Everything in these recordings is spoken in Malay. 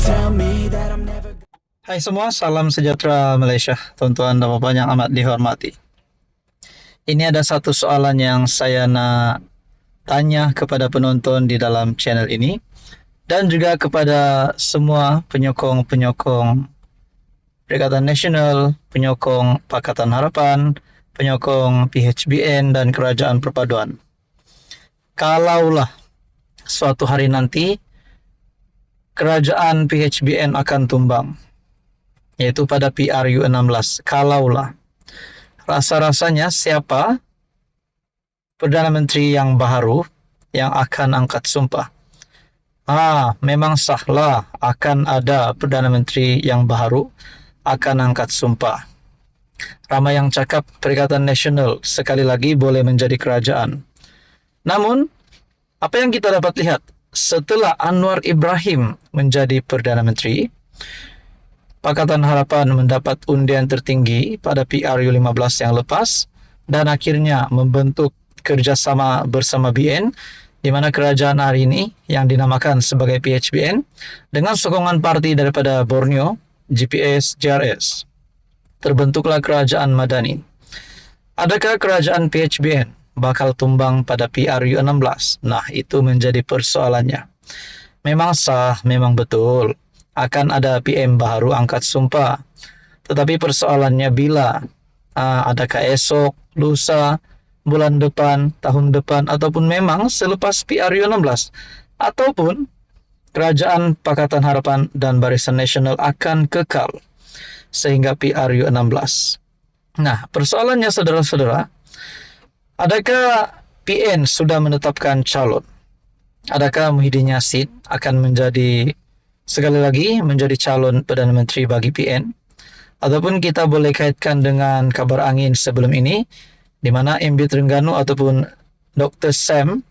tell me that I'm never. Hai semua, salam sejahtera Malaysia, tuan-tuan dan puan yang amat dihormati. Ini ada satu soalan yang saya nak tanya kepada penonton di dalam channel ini dan juga kepada semua penyokong-penyokong Perikatan Nasional, penyokong Pakatan Harapan, penyokong PHBN dan Kerajaan Perpaduan. Kalaulah suatu hari nanti kerajaan PHBN akan tumbang, yaitu pada PRU 16, kalaulah, rasa-rasanya siapa Perdana Menteri yang baru yang akan angkat sumpah? Memang sahlah akan ada Perdana Menteri yang baru akan angkat sumpah. Ramai yang cakap Perikatan Nasional sekali lagi boleh menjadi kerajaan. Namun, apa yang kita dapat lihat setelah Anwar Ibrahim menjadi Perdana Menteri, Pakatan Harapan mendapat undian tertinggi pada PRU 15 yang lepas dan akhirnya membentuk kerjasama bersama BN, di mana kerajaan hari ini yang dinamakan sebagai PHBN dengan sokongan parti daripada Borneo, GPS, JRS. Terbentuklah kerajaan Madani. Adakah kerajaan PHBN bakal tumbang pada PRU 16? Nah, itu menjadi persoalannya. Memang sah, memang betul akan ada PM baru angkat sumpah. Tetapi persoalannya bila, adakah esok, lusa, bulan depan, tahun depan, ataupun memang selepas PRU 16, ataupun Kerajaan Pakatan Harapan dan Barisan Nasional akan kekal sehingga PRU 16. Nah, persoalannya saudara-saudara, adakah PN sudah menetapkan calon? Adakah Muhyiddin Yassin akan menjadi sekali lagi menjadi calon Perdana Menteri bagi PN? Ataupun kita boleh kaitkan dengan kabar angin sebelum ini, di mana MB Terengganu ataupun Dr. Sam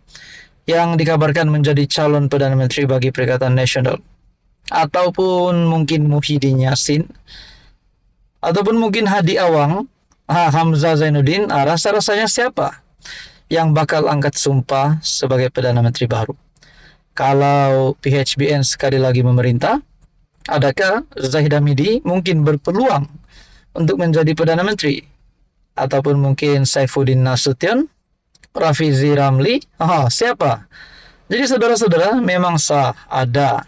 yang dikabarkan menjadi calon Perdana Menteri bagi Perikatan Nasional. Ataupun mungkin Muhyiddin Yassin, ataupun mungkin Hadi Awang, Hamzah Zainuddin. Rasa-rasanya siapa yang bakal angkat sumpah sebagai Perdana Menteri baru? Kalau PHBN sekali lagi memerintah, adakah Zahid Hamidi mungkin berpeluang untuk menjadi Perdana Menteri? Ataupun mungkin Saifuddin Nasution, Rafizi Ramli, siapa? Jadi saudara-saudara, memang sah ada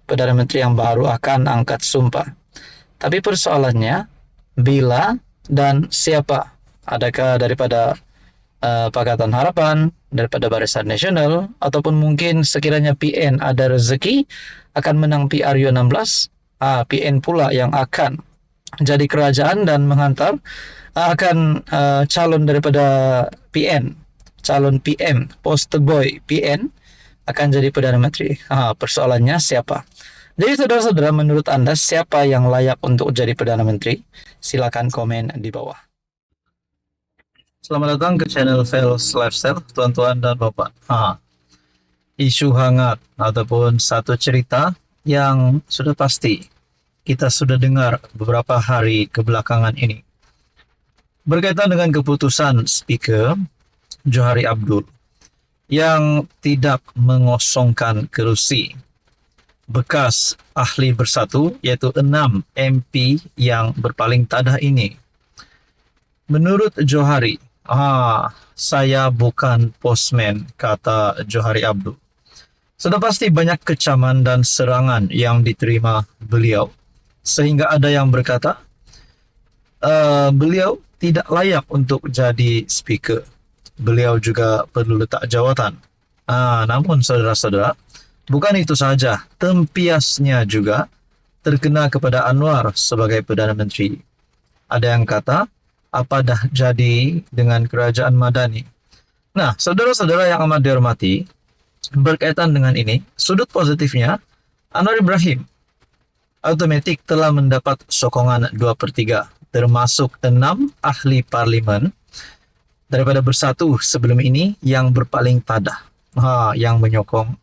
Perdana Menteri yang baru akan angkat sumpah. Tapi persoalannya, bila dan siapa? Adakah daripada Pakatan Harapan, daripada Barisan Nasional, ataupun mungkin sekiranya PN ada rezeki akan menang PRU 16, PN pula yang akan jadi kerajaan dan menghantar akan calon daripada PN, calon PM, poster boy PN akan jadi Perdana Menteri. Persoalannya siapa? Jadi saudara-saudara, menurut Anda siapa yang layak untuk jadi Perdana Menteri? Silakan komen di bawah. Selamat datang ke channel Fels Lifestyle, tuan-tuan dan bapak. Isu hangat ataupun satu cerita yang sudah pasti kita sudah dengar beberapa hari kebelakangan ini, berkaitan dengan keputusan Speaker Johari Abdul yang tidak mengosongkan kerusi bekas ahli bersatu, yaitu 6 MP yang berpaling tadah ini. Menurut Johari, saya bukan postman, kata Johari Abdul. Sudah pasti banyak kecaman dan serangan yang diterima beliau, sehingga ada yang berkata beliau tidak layak untuk jadi speaker. Beliau juga perlu letak jawatan. Namun saudara-saudara, bukan itu saja, tempiasnya juga terkena kepada Anwar sebagai Perdana Menteri. Ada yang kata, apa dah jadi dengan kerajaan Madani? Nah, saudara-saudara yang amat dihormati, berkaitan dengan ini, sudut positifnya, Anwar Ibrahim otomatik telah mendapat sokongan 2/3, termasuk 6 ahli parlimen daripada bersatu sebelum ini yang berpaling tadah, yang menyokong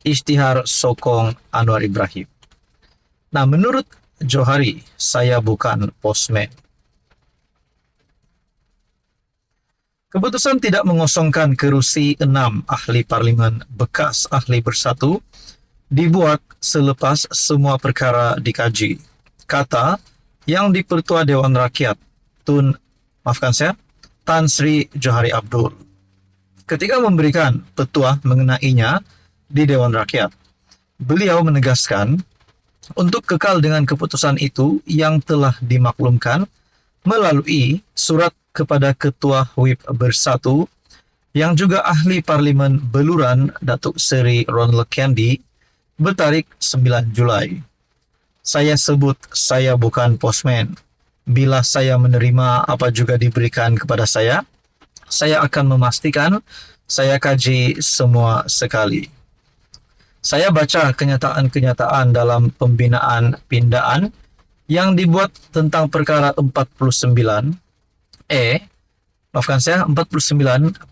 isytihar sokong Anwar Ibrahim. Nah, menurut Johari, saya bukan postman. Keputusan tidak mengosongkan kerusi 6 ahli parlimen bekas ahli bersatu dibuat selepas semua perkara dikaji. Kata yang di-Pertua Dewan Rakyat Tan Sri Johari Abdul ketika memberikan petuah mengenainya di Dewan Rakyat. Beliau menegaskan untuk kekal dengan keputusan itu yang telah dimaklumkan melalui surat kepada Ketua Whip Bersatu yang juga Ahli Parlimen Beluran Datuk Seri Ronald Kendi bertarik 9 Julai. Saya sebut saya bukan postman. Bila saya menerima apa juga diberikan kepada saya akan memastikan saya kaji semua sekali. Saya baca kenyataan-kenyataan dalam pembinaan pindaan yang dibuat tentang perkara 49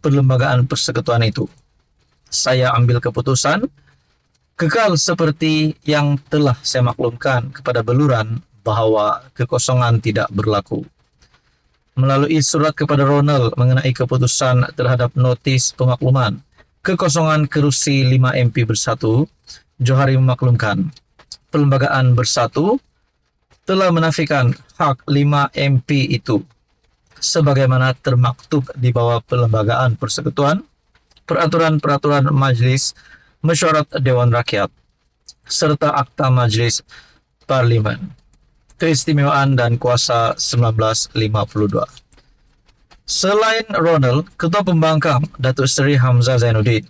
perlembagaan persekutuan itu. Saya ambil keputusan kekal seperti yang telah saya maklumkan kepada Beluran bahwa kekosongan tidak berlaku. Melalui surat kepada Ronald mengenai keputusan terhadap notis pemakluman kekosongan kerusi 5 MP Bersatu, Johari memaklumkan Perlembagaan Bersatu telah menafikan hak 5 MP itu sebagaimana termaktub di bawah Perlembagaan Persekutuan, Peraturan-Peraturan Majlis Mesyuarat Dewan Rakyat, serta Akta Majlis Parlimen, Keistimewaan dan Kuasa 1952. Selain Ronald, Ketua Pembangkang Datuk Seri Hamzah Zainuddin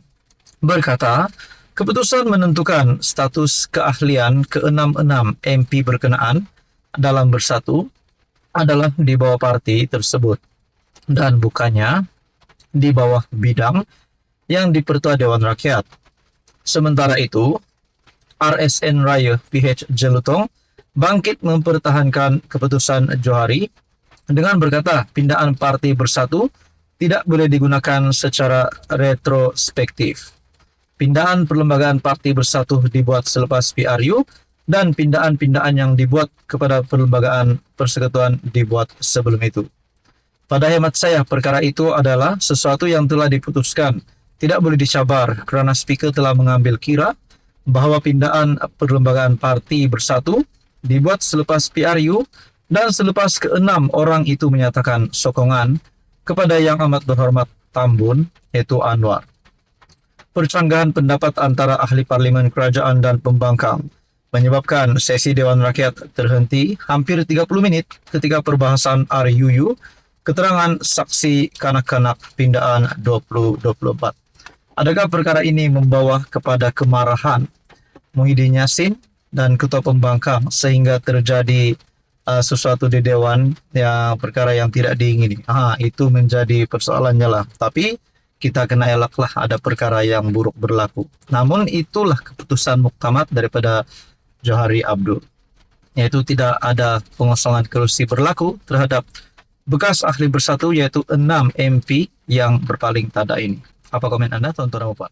berkata, keputusan menentukan status keahlian ke-66 MP berkenaan dalam Bersatu adalah di bawah parti tersebut dan bukannya di bawah bidang yang di-Pertua Dewan Rakyat. Sementara itu, RSN Raya PH Jelutong bangkit mempertahankan keputusan Johari dengan berkata pindaan Parti Bersatu tidak boleh digunakan secara retrospektif. Pindaan perlembagaan Parti Bersatu dibuat selepas PRU dan pindaan-pindaan yang dibuat kepada perlembagaan persekutuan dibuat sebelum itu. Pada hemat saya, perkara itu adalah sesuatu yang telah diputuskan, tidak boleh dicabar kerana Speaker telah mengambil kira bahawa pindaan perlembagaan Parti Bersatu dibuat selepas PRU dan selepas ke-6 orang itu menyatakan sokongan kepada Yang Amat Berhormat Tambun, iaitu Anwar. Percanggahan pendapat antara ahli parlimen kerajaan dan pembangkang menyebabkan sesi Dewan Rakyat terhenti hampir 30 minit ketika perbahasan RUU keterangan saksi kanak-kanak pindaan 2024. Adakah perkara ini membawa kepada kemarahan Muhyiddin Yassin dan Ketua Pembangkang sehingga terjadi sesuatu di Dewan yang perkara yang tidak diingini? Itu menjadi persoalannya lah. Tapi kita kena elaklah ada perkara yang buruk berlaku. Namun itulah keputusan muktamad daripada Johari Abdul, yaitu tidak ada pengosongan kerusi berlaku terhadap bekas ahli Bersatu, yaitu 6 MP yang berpaling tada ini. Apa komen anda, tuan-tuan dan puan?